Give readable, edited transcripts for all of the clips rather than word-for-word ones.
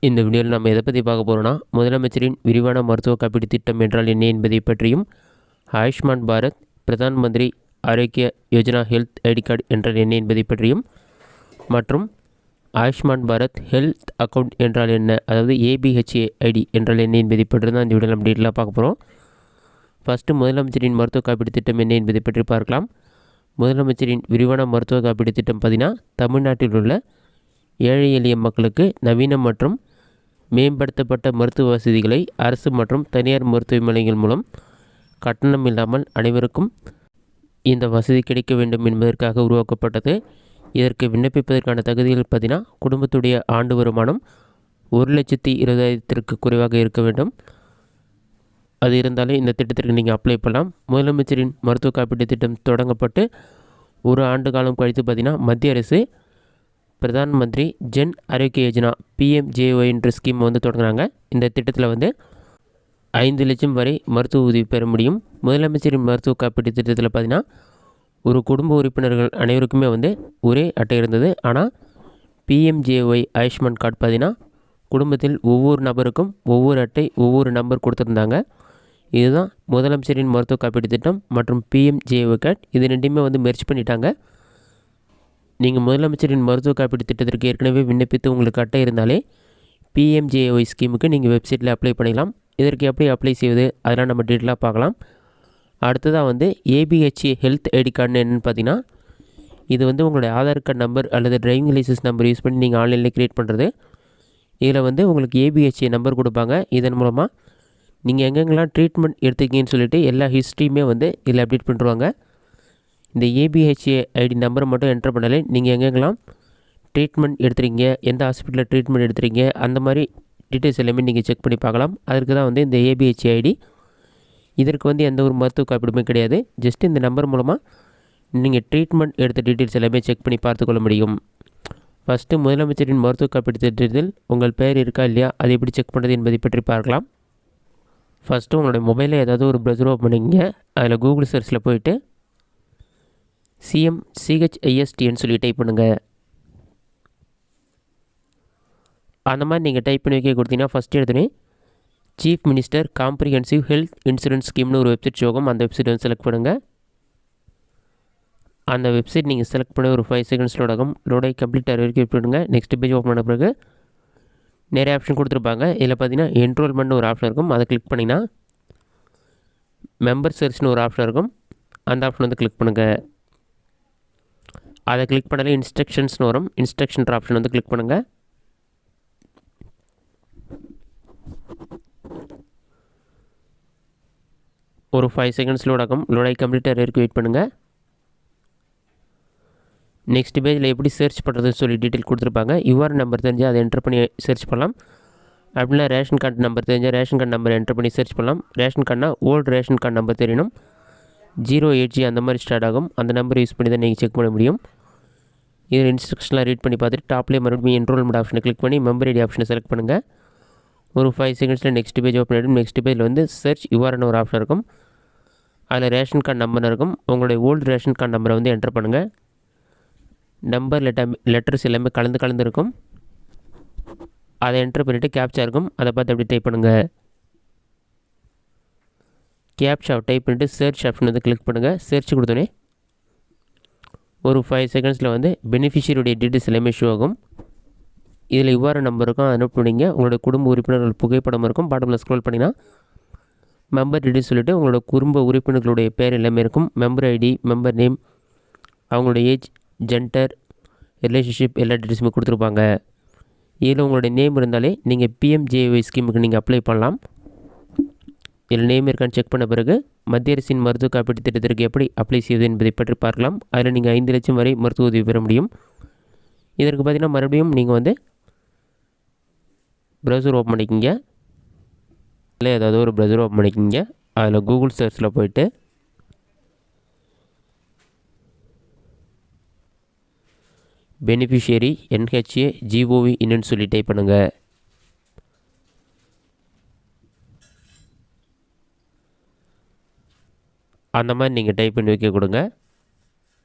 இந்த வீடியோவில் நம்ம எதை பற்றி பார்க்க போகிறோன்னா, முதலமைச்சரின் விரிவான மருத்துவ காப்பீடு திட்டம் என்றால் என்ன என்பதை பற்றியும், Ayushman Bharat Pradhan Mantri Arogya Yojana health ID card என்றால் என்ன என்பதை பற்றியும், மற்றும் ஆயுஷ்மான் பாரத் ஹெல்த் அக்கௌண்ட் என்றால் என்ன, அதாவது ஏபிஹெச்ஏ ஐடி என்றால் என்ன என்பதை பற்றி தான் இந்த வீடியோவில் நம்ம டீட்டெயிலாக பார்க்க போகிறோம். ஃபஸ்ட்டு முதலமைச்சரின் மருத்துவ காப்பீடு திட்டம் என்ன என்பதை பற்றி பார்க்கலாம். முதலமைச்சரின் விரிவான மருத்துவ காப்பீடு திட்டம் பார்த்திங்கன்னா, தமிழ்நாட்டில் உள்ள ஏழை எளிய மக்களுக்கு நவீன மற்றும் மேம்படுத்தப்பட்ட மருத்துவ வசதிகளை அரசு மற்றும் தனியார் மருத்துவமனைகள் மூலம் கட்டணம் இல்லாமல் அனைவருக்கும் இந்த வசதி கிடைக்க வேண்டும் என்பதற்காக உருவாக்கப்பட்டது. இதற்கு விண்ணப்பிப்பதற்கான தகுதிகள் பார்த்தீங்கன்னா, குடும்பத்துடைய ஆண்டு வருமானம் 1,20,000 குறைவாக இருக்க வேண்டும். அது இருந்தாலே இந்த திட்டத்திற்கு நீங்கள் அப்ளை பண்ணலாம். முதலமைச்சரின் மருத்துவ காப்பீட்டு திட்டம் தொடங்கப்பட்டு ஒரு ஆண்டு காலம் கழித்து பார்த்திங்கன்னா, மத்திய அரசு பிரதான் மந்திரி ஜன் ஆரோக்கிய யோஜனா PMJY என்ற ஸ்கீம் தொடங்குறாங்க. இந்த திட்டத்தில் 5 லட்சம் வரை மருத்துவ உதவி பெற முடியும். முதலமைச்சரின் மருத்துவ காப்பீட்டு திட்டத்தில் பார்த்திங்கன்னா, ஒரு குடும்ப உறுப்பினர்கள் அனைவருக்குமே ஒரே அட்டை இருந்தது. ஆனால் PMJY ஆயுஷ்மான் கார்டு பார்த்திங்கன்னா, குடும்பத்தில் ஒவ்வொரு நபருக்கும் ஒவ்வொரு அட்டை ஒவ்வொரு நம்பர் கொடுத்துருந்தாங்க. இதுதான் முதலமைச்சரின் மருத்துவ காப்பீட்டு திட்டம் மற்றும் PMJY கார்டு. இது ரெண்டுமே மெர்ஜ் பண்ணிட்டாங்க. நீங்கள் முதலமைச்சரின் மருத்துவ காப்பீட்டு திட்டத்திற்கு ஏற்கனவே விண்ணப்பித்து உங்களுக்கு அட்டை இருந்தாலே PMJY ஸ்கீமுக்கு நீங்கள் வெப்சைட்டில் அப்ளை பண்ணிக்கலாம். இதற்கு எப்படி அப்ளை செய்வது அதெல்லாம் நம்ம டீட்டெயிலாக பார்க்கலாம். அடுத்ததாக ABHA ஹெல்த் ஐடி கார்டுன்னு என்னென்னு பார்த்தீங்கன்னா, இது உங்களுடைய ஆதார் கார்டு நம்பர் அல்லது டிரைவிங் லைசன்ஸ் நம்பர் யூஸ் பண்ணி நீங்கள் ஆன்லைனில் க்ரியேட் பண்ணுறது. இதில் உங்களுக்கு ABHA நம்பர் கொடுப்பாங்க. இதன் மூலமாக நீங்கள் எங்கெங்கெல்லாம் ட்ரீட்மெண்ட் எடுத்துக்கிங்கன்னு சொல்லிட்டு எல்லா ஹிஸ்ட்ரியுமே இதில் அப்டேட் பண்ணிடுவாங்க. இந்த ABHA ஐடி நம்பரை மட்டும் என்டர் பண்ணாலே நீங்கள் எங்கெங்கெல்லாம் ட்ரீட்மெண்ட் எடுத்துறீங்க, எந்த ஹாஸ்பிட்டலில் ட்ரீட்மெண்ட் எடுத்துறீங்க, அந்த மாதிரி டீட்டெயில்ஸ் எல்லாமே நீங்கள் செக் பண்ணி பார்க்கலாம். அதற்கு தான் இந்த ABHA ஐடி. இதற்கு எந்த ஒரு மருத்துவ காப்பீடுமே கிடையாது. ஜஸ்ட் இந்த நம்பர் மூலமாக நீங்கள் ட்ரீட்மெண்ட் எடுத்த டீட்டெயில்ஸ் எல்லாமே செக் பண்ணி பார்த்துக்கொள்ள முடியும். ஃபஸ்ட்டு முதலமைச்சரின் மருத்துவ காப்பீடு திட்டத்தில் உங்கள் பெயர் இருக்கா இல்லையா, அதை எப்படி செக் பண்ணுறது என்பதை பற்றி பார்க்கலாம். ஃபஸ்ட்டு உங்களுடைய மொபைலில் ஏதாவது ஒரு ப்ரௌசர் ஓப்பன் பண்ணிங்க. அதில் கூகுள் சர்ச்சில் போயிட்டு CMCHISTன்னு சொல்லி டைப் பண்ணுங்கள். அந்த மாதிரி நீங்கள் டைப் பண்ணி வைக்க கொடுத்தீங்கன்னா, ஃபஸ்ட்டு எடுத்தோன்னே chief minister comprehensive health insurance ஸ்கீம்னு ஒரு வெப்சைட் ஷோகும். அந்த வெப்சைட் செலக்ட் பண்ணுங்கள். அந்த வெப்சைட் நீங்கள் செலக்ட் பண்ண ஒரு 5 செகண்ட்ஸ் லோடாகும். லோடாகி கம்ப்ளீட் ஆகிற வரைக்கும் வெயிட் பண்ணுங்கள். நெக்ஸ்ட் பேஜ் ஓப்பன் பண்ண பிறகு நிறைய ஆப்ஷன் கொடுத்துருப்பாங்க. இதில் பார்த்தீங்கன்னா என்ரோல்மெண்ட்னு ஒரு ஆப்ஷன் இருக்கும். அதை கிளிக் பண்ணிங்கன்னா மெம்பர் சர்ச்னு ஒரு ஆப்ஷன் இருக்கும். அந்த ஆப்ஷன் கிளிக் பண்ணுங்கள். அதை கிளிக் பண்ணாலே இன்ஸ்ட்ரக்ஷன்ஸ்னு வரும். இன்ஸ்ட்ரக்ஷன் ஆப்ஷன் கிளிக் பண்ணுங்கள். ஒரு 5 செகண்ட்ஸ் லோடாகும். லோடாகி கம்ப்ளீட்டாக வரைக்கும் வெயிட் பண்ணுங்கள். நெக்ஸ்ட் பேஜில் எப்படி சர்ச் பண்ணுறதுன்னு சொல்லி டீட்டெயில் கொடுத்துருப்பாங்க. URN நம்பர் தெரிஞ்சால் அதை என்டர் பண்ணி சர்ச் பண்ணலாம். அப்படின்னா ரேஷன் கார்டு நம்பர் தெரிஞ்சால் ரேஷன் கார்டு நம்பர் என்டர் பண்ணி சர்ச் பண்ணலாம். ரேஷன் கார்டுனா ஓல்டு ரேஷன் கார்டு நம்பர் தெரியணும். 08G அந்த மாதிரி ஸ்டார்ட் ஆகும். அந்த நம்பர் யூஸ் பண்ணி தான் நீங்கள் செக் பண்ண முடியும். இதில் இன்ஸ்ட்ரக்ஷன்லாம் ரீட் பண்ணி பார்த்துட்டு டாப்லேயே மறுபடியும் என்ரோல்மெண்ட் ஆப்ஷனை கிளிக் பண்ணி மெம்பர் ஐடி ஆப்ஷனை செலக்ட் பண்ணுங்கள். ஒரு 5 செகண்ட்ஸில் நெக்ஸ்ட் பேஜ் ஓப்பன் ஆகிடும். நெக்ஸ்ட் பேஜில் சர்ச் URN ஒரு ஆப்ஷன் இருக்கும். அதில் ரேஷன் கார்டு நம்பர் இருக்கும். உங்களுடைய ஓல்டு ரேஷன் கார்டு நம்பரை என்டர் பண்ணுங்கள். நம்பர் லெட்டர்ஸ் எல்லாமே கலந்து இருக்கும். அதை என்டர் பண்ணிவிட்டு கேப்சா இருக்கும். அதை பார்த்து அப்படி டைப் பண்ணுங்கள். கேப்சாவை டைப் பண்ணிவிட்டு சர்ச் ஆப்ஷன் கிளிக் பண்ணுங்கள். சர்ச் கொடுத்தோன்னே ஒரு 5 செகண்ட்ஸில் பெனிஃபிஷியரியுடைய டீட்டெயில்ஸ் எல்லாமே ஷோ ஆகும். இதில் URN நம்பர் இருக்கும். அதை நோட் பண்ணிங்க. உங்களோட குடும்ப உறுப்பினர்கள் புகைப்படம் இருக்கும். பாட்டமில் ஸ்க்ரோல் பண்ணிங்கன்னா மெம்பர் டீட்டெயில்ஸ் சொல்லிவிட்டு உங்களோட குடும்ப உறுப்பினர்களுடைய பேர் எல்லாமே இருக்கும். மெம்பர் ஐடி, மெம்பர் நேம், அவங்களுடைய ஏஜ், ஜெண்டர், ரிலேஷன்ஷிப் எல்லா டீட்டெயில்ஸுமே கொடுத்துருப்பாங்க. இதில் உங்களுடைய நேம் இருந்தாலே நீங்கள் PMJY ஸ்கீமுக்கு நீங்கள் அப்ளை பண்ணலாம். இதில் நேம் இருக்கான்னு செக் பண்ண பிறகு மத்திய அரசின் மருத்துவ காப்பீட்டு திட்டத்திற்கு எப்படி அப்ளை செய்வது என்பதை பற்றி பார்க்கலாம். அதில் நீங்கள் 5 லட்சம் வரை மருத்துவ உதவி பெற முடியும். இதற்கு பார்த்தீங்கன்னா மறுபடியும் நீங்கள் ப்ரௌசர் ஓப்பன் பண்ணிக்கிங்க. இல்லை ஏதாவது ஒரு ப்ரௌசர் ஓப்பன் பண்ணிக்கிங்க. அதில் கூகுள் சர்ச்சில் போயிட்டு பெனிஃபிஷியரி NHA GOV இன்னுன்னு சொல்லி டைப் பண்ணுங்கள். அந்த மாதிரி நீங்கள் டைப் பண்ணி வைக்க கொடுங்க.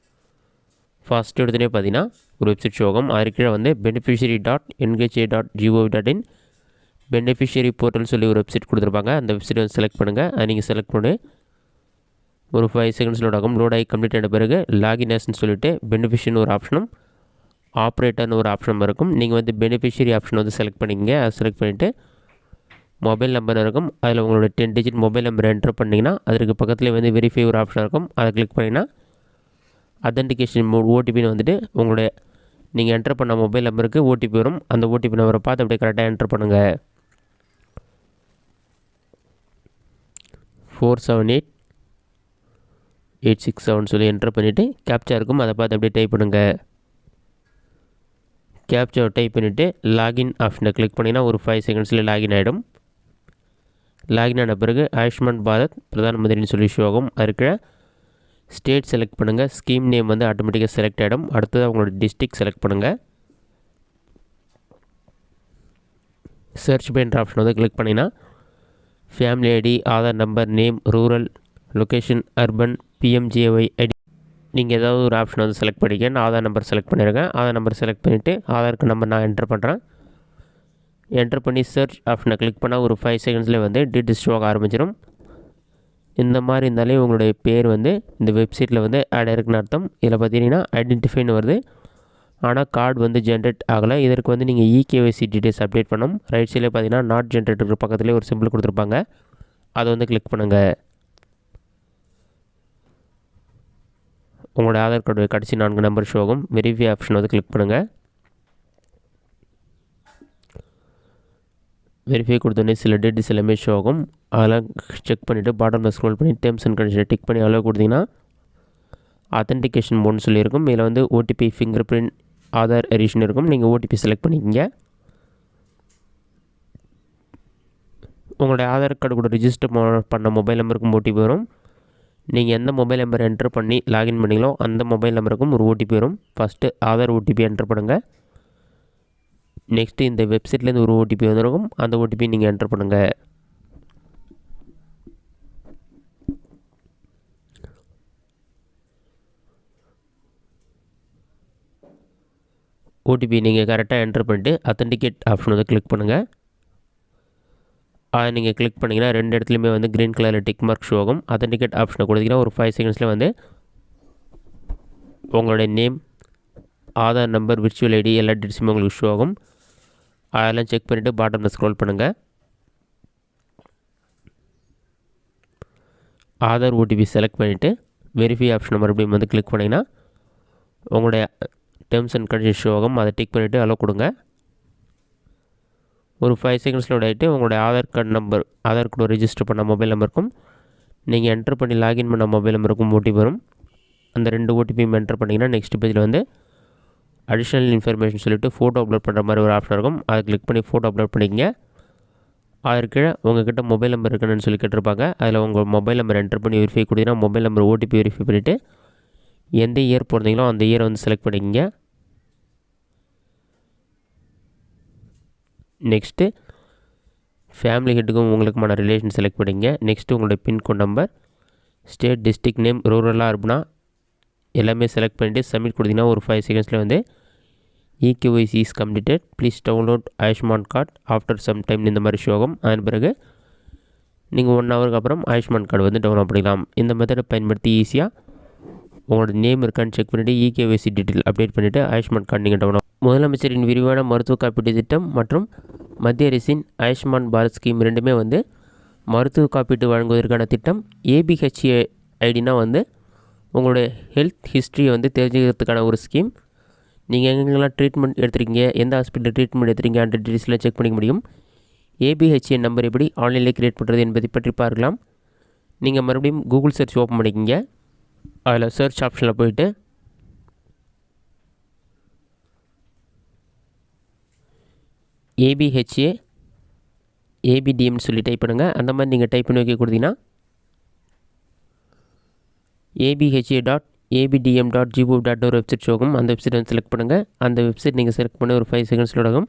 ஃபஸ்ட்டு எடுத்துனே பார்த்தீங்கன்னா ஒரு வெப்சைட் ஷோ ஆகும். அதுக்கு கீழே beneficiary.nha.gov.in பெனிஃபிஷியரி போர்ட்டல் சொல்லி ஒரு வெப்சைட் கொடுத்துருப்பாங்க. அந்த வெப்சைட் வந்து செலக்ட் பண்ணுங்கள். அதை நீங்கள் செலக்ட் பண்ணி ஒரு 5 செகண்ட்ஸ் லோட் ஆகும். லோட் ஆகி கம்ப்ளீட் ஆன பிறகு லாகின் ஆஸ்ன்னு சொல்லிவிட்டு பெனிஃபிஷியர்னு ஒரு ஆப்ஷனும் ஆப்ரேட்டர்னு ஒரு ஆப்ஷனும் இருக்கும். நீங்கள் வந்து பெனிஃபிஷியரி ஆப்ஷன் வந்து செலக்ட் பண்ணிங்க. அதை செலக்ட் பண்ணிவிட்டு மொபைல் நம்பர் இருக்கும். அதில் உங்களோட 10 டிஜிட் மொபைல் நம்பர் என்ட்ரு பண்ணிங்கன்னா அதற்கு பக்கத்துலேயே வந்து வெரிஃபை ஒரு ஆப்ஷன் இருக்கும். அதை கிளிக் பண்ணிங்கன்னா அத்தன்டிகேஷன் ஓடிபின்னு வந்துட்டு உங்களுடைய நீங்கள் என்ட்ரு பண்ண மொபைல் நம்பருக்கு ஓடிபி வரும். அந்த ஓடிபி நம்பரை பார்த்து அப்படியே கரெக்டாக என்ட்ரு பண்ணுங்கள். 478867 சொல்லி என்ட்ரு பண்ணிவிட்டு கேப்ச்சா இருக்கும். அதை பார்த்து அப்படியே டைப் பண்ணுங்கள். கேப்ச்சாவை டைப் பண்ணிவிட்டு லாகின் ஆப்ஷனை கிளிக் பண்ணிங்கன்னா ஒரு 5 செகண்ட்ஸில் லாகின் ஆகிடும். லாகின் ஆன பிறகு ஆயுஷ்மான் பாரத் பிரதான் மந்திரின்னு சொல்லி ஷோ ஆகும். அதுக்கு ஸ்டேட் செலக்ட் பண்ணுங்கள். ஸ்கீம் நேம் வந்து ஆட்டோமேட்டிக்காக செலக்ட் ஆகிடும். அடுத்தது அவங்களோட டிஸ்ட்ரிக்ட் செலக்ட் பண்ணுங்கள். சர்ச் பண்ணுற ஆப்ஷன் வந்து கிளிக் பண்ணிங்கன்னா family ID, Aadhaar number, name, rural, location, urban, PMJAY ID நீங்கள் ஏதாவது ஒரு ஆப்ஷன் வந்து செலக்ட் பண்ணிக்க. நான் ஆதார் நம்பர் செலக்ட் பண்ணியிருக்கேன். ஆதார் நம்பர் செலக்ட் பண்ணிவிட்டு ஆதாருக்கு நம்பர் நான் என்ட்ரு பண்ணுறேன். என்ட்ரு பண்ணி சர்ச் ஆப்ஷனை கிளிக் பண்ணால் ஒரு 5 செகண்ட்ஸில் வந்து டீட்டெயில்ஸ் ஷோ ஆக ஆரம்பிச்சிடும். இந்த மாதிரி இருந்தாலே உங்களுடைய பேர் வந்து இந்த வெப்சைட்டில் வந்து ஆட் ஆகிருக்குன்னு அர்த்தம். இதில் பார்த்தீங்கன்னா ஐடென்டிஃபைன்னு வருது, ஆனால் கார்டு வந்து ஜென்ரேட் ஆகலை. இதற்கு வந்து நீங்கள் இகேஒய்சி டீட்டெயில்ஸ் அப்டேட் பண்ணணும். ரைட் சைடில் பார்த்தீங்கன்னா நாட் ஜென்ரேட்டருக்கு பக்கத்துலேயே ஒரு சிம்பிள் கொடுத்துருப்பாங்க. அதை வந்து கிளிக் பண்ணுங்கள். உங்களோட ஆதார் கார்டு கடைசி 4 நம்பர் ஷோ ஆகும். வெரிஃபை ஆப்ஷன் வந்து கிளிக் பண்ணுங்கள். வெரிஃபை கொடுத்தோடனே சில டீட்டெயில்ஸ் எல்லாமே ஷோ ஆகும். அதெல்லாம் செக் பண்ணிவிட்டு பாட்டமில் ஸ்க்ரோல் பண்ணி டேர்ம்ஸ் அண்ட் கண்டிஷனை டிக் பண்ணி அளவு கொடுத்தீங்கன்னா ஆத்தென்டிகேஷன் மோட்னு சொல்லியிருக்கும். இதில் வந்து OTP, finger print, Aadhaar edition இருக்கும். நீங்கள் ஓடிபி செலக்ட் பண்ணிக்கிங்க. உங்களுடைய ஆதார் கார்டு கூட ரிஜிஸ்டர் பண்ண மொபைல் நம்பருக்கும் ஓடிபி வரும். நீங்கள் எந்த மொபைல் நம்பர் என்ட்ரு பண்ணி லாகின் பண்ணிங்களோ அந்த மொபைல் நம்பருக்கும் ஒரு ஓடிபி வரும். ஃபஸ்ட்டு ஆதார் ஓடிபி என்ட்ரு பண்ணுங்கள். நெக்ஸ்ட்டு இந்த வெப்சைட்லேருந்து ஒரு ஓடிபி வந்துருக்கும். அந்த ஓடிபி நீங்கள் என்ட்ரு பண்ணுங்கள். ஓடிபி நீங்கள் கரெக்டாக என்ட்ரு பண்ணிவிட்டு அத்தன்டிகேட் ஆப்ஷன் வந்து கிளிக் பண்ணுங்கள். அதை நீங்கள் கிளிக் பண்ணிங்கன்னா 2 இடத்துலையுமே வந்து க்ரீன் கலரில் டிக் மார்க் ஷோ ஆகும். அத்தன்டிகேட் ஆப்ஷனை கொடுத்தீங்கன்னா ஒரு 5 செகண்ட்ஸில் வந்து உங்களுடைய name, Aadhaar number, virtual ID எல்லா டீட்டெயில்ஸுமே உங்களுக்கு ஷோ ஆகும். அதெல்லாம் செக் பண்ணிவிட்டு பாட்டமில் ஸ்க்ரோல் பண்ணுங்கள். ஆதார் ஓடிபி செலக்ட் பண்ணிவிட்டு வெரிஃபை ஆப்ஷனை மறுபடியும் வந்து கிளிக் பண்ணிங்கன்னா உங்களுடைய டேர்ம்ஸ் அண்ட் கண்டிஷன் ஷோ ஆகும். அதை டிக் பண்ணிவிட்டு அளவு கொடுங்க. ஒரு 5 செகண்ட்ஸில் ஆகிட்டு உங்களுடைய Aadhaar card number, Aadhaar card register பண்ண மொபைல் நம்பருக்கும் நீங்கள் என்ட்ரு பண்ணி லாகின் பண்ண மொபைல் நம்பருக்கும் ஓடிபி வரும். அந்த 2 ஓடிபியும் என்ட்ரு பண்ணிங்கன்னா நெக்ஸ்ட் பேஜில் வந்து அடிஷ்னல் இன்ஃபர்மேஷன் சொல்லிவிட்டு ஃபோட்டோ அப்லோட் பண்ணுற மாதிரி ஒரு ஆப்ஷன் இருக்கும். அதை கிளிக் பண்ணி ஃபோட்டோ அப்லோட் பண்ணிக்கங்க. அதற்கு கீழே உங்கள்கிட்ட மொபைல் நம்பர் இருக்குன்னு சொல்லி கேட்டிருப்பாங்க. அதில் உங்கள் மொபைல் நம்பர் என்ட்ரு பண்ணி வெரிஃபை கொடுத்தீங்கன்னா மொபைல் நம்பர் ஓடிபி வெரிஃபை பண்ணிவிட்டு எந்த இயர் போகிறீங்களோ அந்த இயரை வந்து செலக்ட் பண்ணிக்கங்க. நெக்ஸ்ட்டு ஃபேமிலி ஹெட்டுக்கும் உங்களுக்குமான ரிலேஷன் செலக்ட் பண்ணிங்க. நெக்ஸ்ட்டு உங்களுடைய pincode number, state, district name, ரூரலாக அர்பனா எல்லாமே செலக்ட் பண்ணிவிட்டு சப்மிட் கொடுத்தீங்கன்னா ஒரு 5 செகண்ட்ஸில் வந்து eKYC is completed, please download Ayushman card after some time இந்த மாதிரி ஷோ ஆகும். அதன் பிறகு நீங்கள் 1 ஹவருக்கு அப்புறம் ஆயுஷ்மான் கார்டு வந்து டவுன்லோட் பண்ணிக்கலாம். இந்த மெத்தடை பயன்படுத்தி ஈஸியாக உங்களோட நேம் இருக்கான்னு செக் பண்ணிவிட்டு இகேஒய்சி டீட்டெயில் அப்டேட் பண்ணிவிட்டு ஆயுஷ்மான் கார்டு நீங்கள் டவுன்லோட். முதலமைச்சரின் விரிவான மருத்துவ காப்பீட்டு திட்டம் மற்றும் மத்திய அரசின் ஆயுஷ்மான் பாரத் ஸ்கீம் ரெண்டுமே வந்து மருத்துவ காப்பீட்டு வழங்குவதற்கான திட்டம். ஏபிஹெச்ஏ ஐடினா வந்து உங்களுடைய ஹெல்த் ஹிஸ்ட்ரியை வந்து தெரிஞ்சுக்கிறதுக்கான ஒரு ஸ்கீம். நீங்கள் எங்கெங்கெல்லாம் ட்ரீட்மெண்ட் எடுத்துருக்கீங்க, எந்த ஹாஸ்பிட்டலில் ட்ரீட்மெண்ட் எடுத்துருக்கீங்க அந்த டீட்டெயில்ஸில் செக் பண்ணிக்க முடியும். ஏபிஹெச்ஏ நம்பர் எப்படி ஆன்லைனில் க்ரியேட் பண்ணுறது என்பதை பற்றி பார்க்கலாம். நீங்கள் மறுபடியும் கூகுள் சர்ச் ஓப்பன் பண்ணிக்கிங்க. அதில் சர்ச் ஆப்ஷனில் போய்ட்டு ஏபிஹெச்ஏ ஏபிடிஎம்னு சொல்லி டைப் பண்ணுங்கள். அந்த மாதிரி நீங்கள் டைப் பண்ணி வைக்க கொடுத்தீங்கன்னா abha.abdm.gov.in ஒரு வெப்சைட் ஷோகும். அந்த வெப்சைட் வந்து செலக்ட் பண்ணுங்கள். அந்த வெப்சைட் நீங்கள் செலக்ட் பண்ணி ஒரு 5 செகண்ட்ஸில் ஆகும்.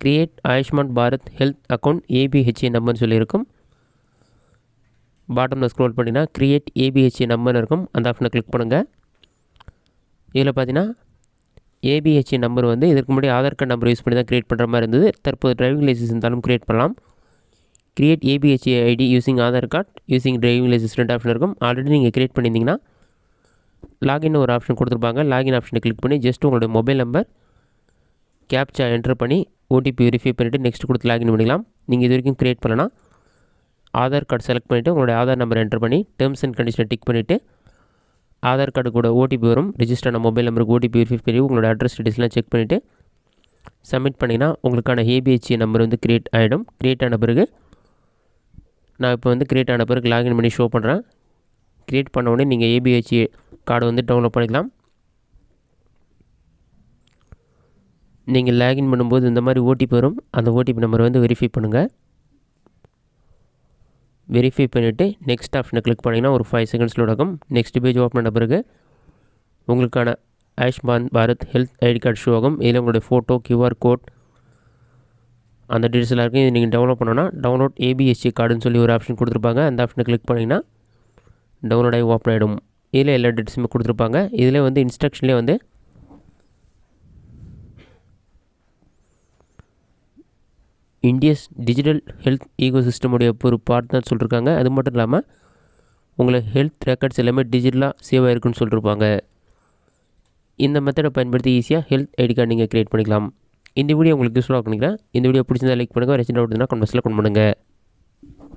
Create Ayushman Bharat health account ABHA நம்பர்னு சொல்லியிருக்கும். பாட்டமில் ஸ்க்ரோல் பண்ணிங்கன்னா கிரியேட் ஏபிஹெச்ஏ நம்பர்னு இருக்கும். அந்த ஆப்ஷனை கிளிக் பண்ணுங்கள். இதில் பார்த்தீங்கன்னா ஏபிஹெச்ஏ நம்பர் வந்து இதற்கு முன்னாடி ஆதார் கார்டு நம்பர் யூஸ் பண்ணி தான் க்ரியேட் பண்ணுற மாதிரி இருந்தது. தற்போது டிரைவிங் லைசன்ஸ் இருந்தாலும் க்ரியேட் பண்ணலாம். Create ABHA ID using Aadhaar card using driving licence 2 option இருக்கும். ஆல்ரெடி நீங்கள் க்ரியேட் பண்ணியிருந்தீங்கன்னா லாகின் ஒரு ஆப்ஷன் கொடுத்துருப்பாங்க. லாகின் ஆப்ஷனை கிளிக் பண்ணி ஜஸ்ட் உங்களுடைய மொபைல் நம்பர் கேப்சா என்ட்ரு பண்ணி ஓடிபி வெரிஃபை பண்ணிவிட்டு நெக்ஸ்ட் கொடுத்து லாகின் பண்ணிக்கலாம். நீங்கள் இது வரைக்கும் க்ரியேட் பண்ணலன்னா ஆதார் கார்டு செலக்ட் பண்ணிவிட்டு உங்களுடைய ஆதார் நம்பர் என்ட்ரு பண்ணி டேர்ம்ஸ் அண்ட் கண்டிஷனை டிக் பண்ணிவிட்டு ஆதார் கார்டு கூட ஓடிபி வரும். ரிஜிஸ்டரான மொபைல் நம்பருக்கு ஓடிபி வெரிஃபை பண்ணி உங்களோட அட்ரஸ் டீட்டெயில்ஸ்லாம் செக் பண்ணிவிட்டு சப்மிட் பண்ணிங்கன்னா உங்களுக்கான ஏபிஹெச்ஏ நம்பர் வந்து க்ரியேட் ஆகிடும். க்ரியேட் ஆன பிறகு நான் இப்போ வந்து க்ரியேட் ஆன பிறகு லாகின் பண்ணி ஷோ பண்ணுறேன். க்ரியேட் பண்ண உடனே நீங்கள் ஏபிஹெச்ஏ கார்டு வந்து டவுன்லோட் பண்ணிக்கலாம். நீங்கள் லாகின் பண்ணும்போது இந்த மாதிரி ஓடிபி வரும். அந்த ஓடிபி நம்பரை வந்து வெரிஃபை பண்ணுங்கள். வெரிஃபை பண்ணிவிட்டு நெக்ஸ்ட் ஆப்ஷனை கிளிக் பண்ணிங்கன்னா ஒரு 5 செகண்ட்ஸில் நடக்கும். நெக்ஸ்ட் பேஜ் ஓப்பன் பண்ண பிறகு உங்களுக்கான Ayushman Bharat health ID card show ஆகும். இதில் உங்களுடைய ஃபோட்டோ, QR கோட் அந்த டீட்டெயில்ஸ் எல்லாம் இருக்குது. இது நீங்கள் டவுன்லோட் பண்ணோன்னா டவுன்லோட் ஏபிஹெச்ஏ கார்டுன்னு சொல்லி ஒரு ஆப்ஷன் கொடுத்துருப்பாங்க. அந்த ஆப்ஷனை கிளிக் பண்ணிங்கன்னா டவுன்லோட் ஆகி ஓப்பன் ஆகிடும். இதில் எல்லா டீட்டெயில்ஸுமே கொடுத்துருப்பாங்க. இதில் வந்து இன்ஸ்ட்ரக்ஷன்லேயே வந்து இந்தியஸ் டிஜிட்டல் ஹெல்த் ஈகோ சிஸ்டமுடைய ஒரு பார்ட் தான் சொல்லியிருக்காங்க. அது மட்டும் இல்லாமல் உங்களை ஹெல்த் ரெக்கார்ட்ஸ் எல்லாமே டிஜிட்டலாக சேவ் ஆகிருக்குன்னு சொல்லியிருப்பாங்க. இந்த மெத்தடை பயன்படுத்தி ஈஸியாக ஹெல்த் ஐடி கார்டு நீங்கள் க்ரியேட் பண்ணிக்கலாம். இந்த வீடியோ உங்களுக்கு யூஸ்ஃபுல்லாக பண்ணிக்கிறேன். இந்த வீடியோ பிடிச்சிருந்தா லைக் பண்ணுங்கள். ரெசிடென்ட் டவுட் இருந்தால் கமெண்ட்ஸில் கமெண்ட் பண்ணுங்கள்.